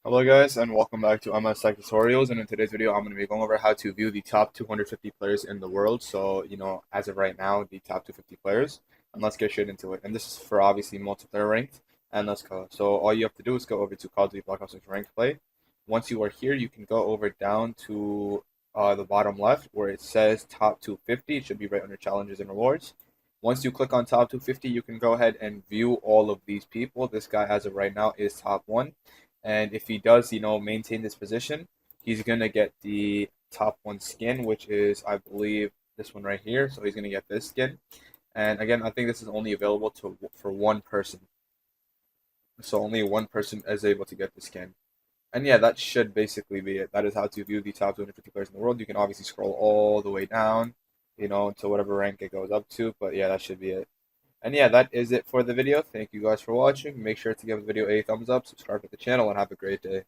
Hello guys and welcome back to MS Tech Tutorials, and in today's video I'm going to be going over how to view the top 250 players in the world. So, as of right now, the top 250 players, and let's get straight into it. And this is for obviously multiplayer ranked, and let's go. So all you have to do is go over to Call of Duty Black Ops 6 Ranked Play. Once you are here, you can go over down to the bottom left where it says top 250. It should be right under challenges and rewards. Once you click on top 250, you can go ahead and view all of these people. This guy as of right now is top one. And if he does, maintain this position, he's gonna get the top one skin, which is, I believe, this one right here. So he's gonna get this skin. And again, I think this is only available to for one person. So only one person is able to get the skin. And yeah, that should basically be it. That is how to view the top 250 players in the world. You can obviously scroll all the way down, to whatever rank it goes up to. But yeah, that should be it. And yeah, that is it for the video. Thank you guys for watching. Make sure to give the video a thumbs up, subscribe to the channel, and have a great day.